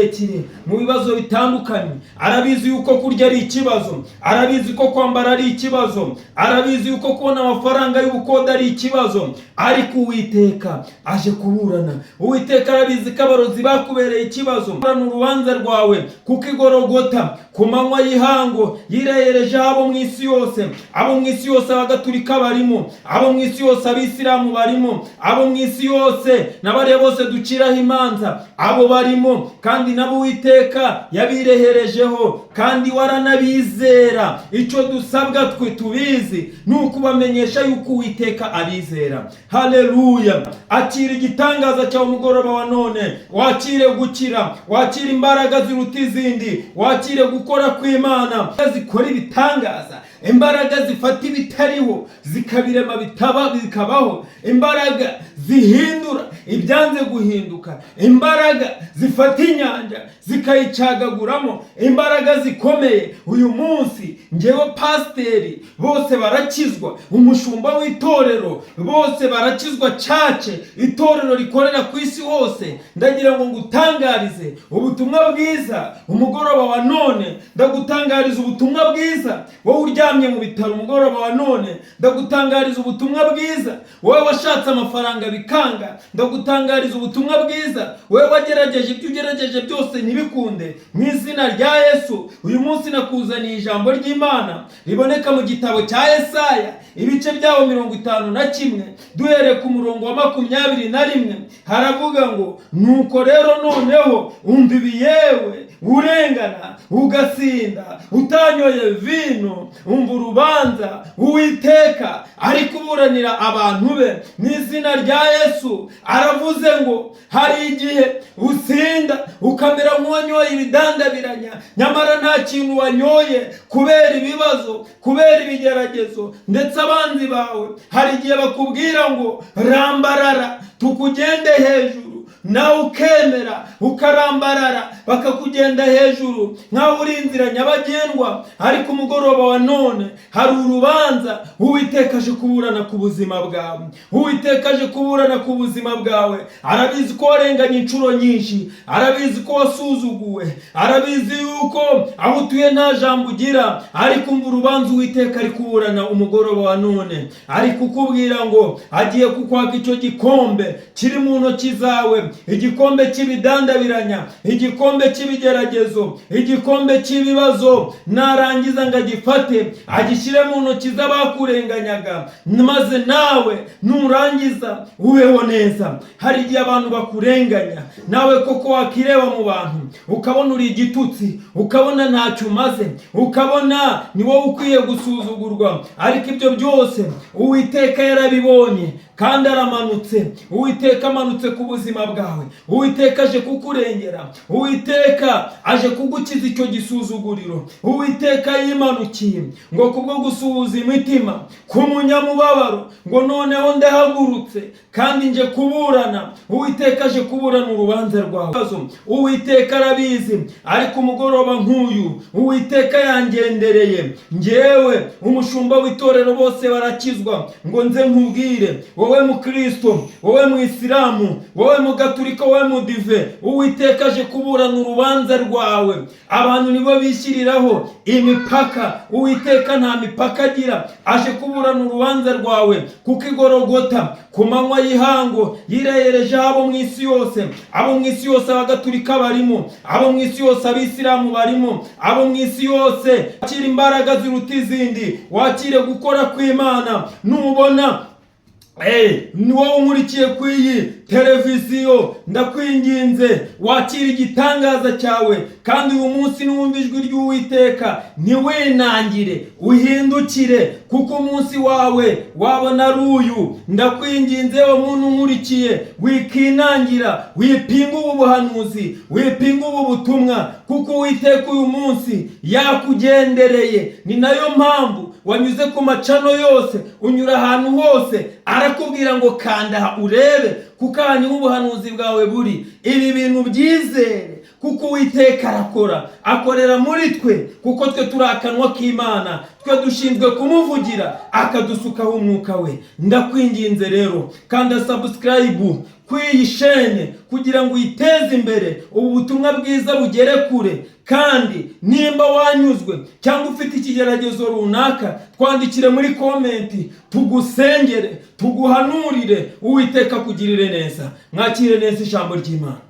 kirekire mu bibazo bitandukanye. Arabizi yuko kurya ari ikibazo, arabizi ko kwambara ari ikibazo, arabizi yuko kubona amafaranga y'ubukode ari ikibazo, ariko Uwiteka aje kuburana. Uwiteka arabizi ko abarozi bakubereye ikibazo. Burana urubanza rwawe kuko igorogota ku manywa y'ihango yirehereje abo mu isi yose. Abo mu isi yose abagatulika barimo, abo mu isi yose abisilamu barimo, abo mu isi yose n'abariya bose duciraho imanza abo barimo, kandi nabo Uwiteka yabireherejeho, kandi waranabizera. Icyo dusabwa twe tubizi ni ukubamenyesha yuko Uwiteka abizera. Haleluya! Akira igitangaza cyawe umugoroba wa none, wakire gukira, wakire imbaraga ziruta izindi, wakire gukora kw'Imana zikora ibitangaza, imbaraga zifata ibitariho zikabirema bikabaho, imbaraga zihindura ibyanze guhinduka, imbaraga zifata inyanja zikayicagaguramo, imbaraga zikomeye. Uyu munsi njyewe pasiteri bose barakizwa, umushumba w'itorero bose barakizwa, cace itorero rikorera ku isi hose. Ndagira ngo ngutangarize ubutumwa bwiza umugoroba wa none. Ndagutangariza ubutumwa bwiza wowe uryamye mu bitaro umugoroba wa none. Ndagutangariza ubutumwa bwiza wowe washatse amafaranga bikanga. Ndagutangariza ubutumwa bwiza wowe wagerageje ibyo ugerageje byose ntibikunde. Mu izina rya Yesu uyu munsi nakuzaniye ijambo ry'Imana riboneka mu gitabo cya Yesaya ibice byawo 51 duhereye ku murongo wa 21. Haravuga ngo, nuko rero noneho umva ibi yewe urengana ugasinda utanyoye vino, umva urubanza Uwiteka ari kuburanira abantu be mu izina rya Yesu. Aravuze ngo hari igihe usinda ukamera nk'uwanyoye ibidandabiranya, nyamara nta kintu wanyoye kubera ibibazo, kubera ibigeragezo ndetse abanzi bawe. Hari igihe bakubwira ngo rambarara tukugende hejuru, nawe ukemera ukarambarara bakakugenda hejuru nkaho uri inzira nyabagendwa. Ariko umugoroba wa none hari urubanza Uwiteka aje kuburana ku buzima bwawe. Uwiteka aje kuburana ku buzima bwawe. Arabizi ko warenganye inshuro nyinshi, arabizi ko wasuzuguwe, arabizi yuko aho utuye nta jambo ugira, ariko umva urubanza Uwiteka ari kuburana umugoroba wa none. Ari kukubwira ngo agiye kukwaka icyo gikombe kiri mu ntoki zawe, igikombe cy'ibidandabiranya, igikombe cy'ibigeragezo, igikombe cy'ibibazo. Narangiza ngo agifate agishyire mu ntoki z'abakurenganyaga, maze nawe nurangiza ubeho neza. Hari igihe abantu bakurenganya, nawe koko wakireba mu bantu ukabona uri igitutsi, ukabona ntacyo umaze, ukabona ni wowe ukwiye gusuzugurwa. Ariko ibyo byose Uwiteka yarabibonye kandi aramanutse. Uwiteka amanutse ku buzima bwawe. Uwiteka aje kukurengera. Uwiteka aje kugukiza icyo gisuzuguriro. Uwiteka yimanukiye ngo kubwo gusuhuza imitima ku munyamubabaro, ngo noneho ndahagurutse kandi nje kuburana. Uwiteka aje kuburana urubanza rwawe. Uwiteka arabizi, ariko umugoroba nk'uyu Uwiteka yangendereye. Njyewe umushumba w'itorero bose barakizwa, ngo nze nkubwire wowe mukristo, wowe muisilamu, wowe mugatulika, wowe mudive, Uwiteka aje kuburana urubanza rwawe. Abantu nibo bishyiriraho imipaka, Uwiteka nta mipaka agira. Aje kuburana urubanza rwawe kuko igorogota ku manywa y'ihango yirehereje abo mu isi yose. Abo mu isi yose abagatulika barimo, abo mu isi yose abisilamu barimo, abo mu isi yose. Wakire imbaraga ziruta izindi, wakire gukora kw'Imana. Nubona ni wowe unkurikiye ku iyi televiziyo, ndakwinginze wakira igitangaza cyawe. Kandi uyu munsi nuwumva ijwi ry'Uwiteka ntiwenangire, uhindukire, kuko umunsi wawe wabona ari uyu. Ndakwinginze wo muntu unkurikiye, wikinangira, wipinga ubu buhanuzi, wipinga ubu butumwa, kuko Uwiteka uyu munsi yakugendereye. Ni nayo mpamvu wanyuze ku macano yose, unyura ahantu hose, arakubwira ngo kanda urebe, kuko ahantu ubuhanuzi bwawe buri. Ibi bintu byizere, kuko Uwiteka arakora, akorera muri twe, kuko twe turi akanwa k'Imana. Twe dushinzwe kumuvugira akadusukaho umwuka we. Ndakwinginze rero kanda subscribe kw'iyi shene kugira ngo uyiteze imbere, ubu butumwa bwiza bugere kure. Kandi nimba wanyuzwe cyangwa ufite ikigeragezo runaka, twandikire muri komenti, tugusengere, tuguhanurire, Uwiteka kugirire neza. Mwakire neza ijambo ry'Imana.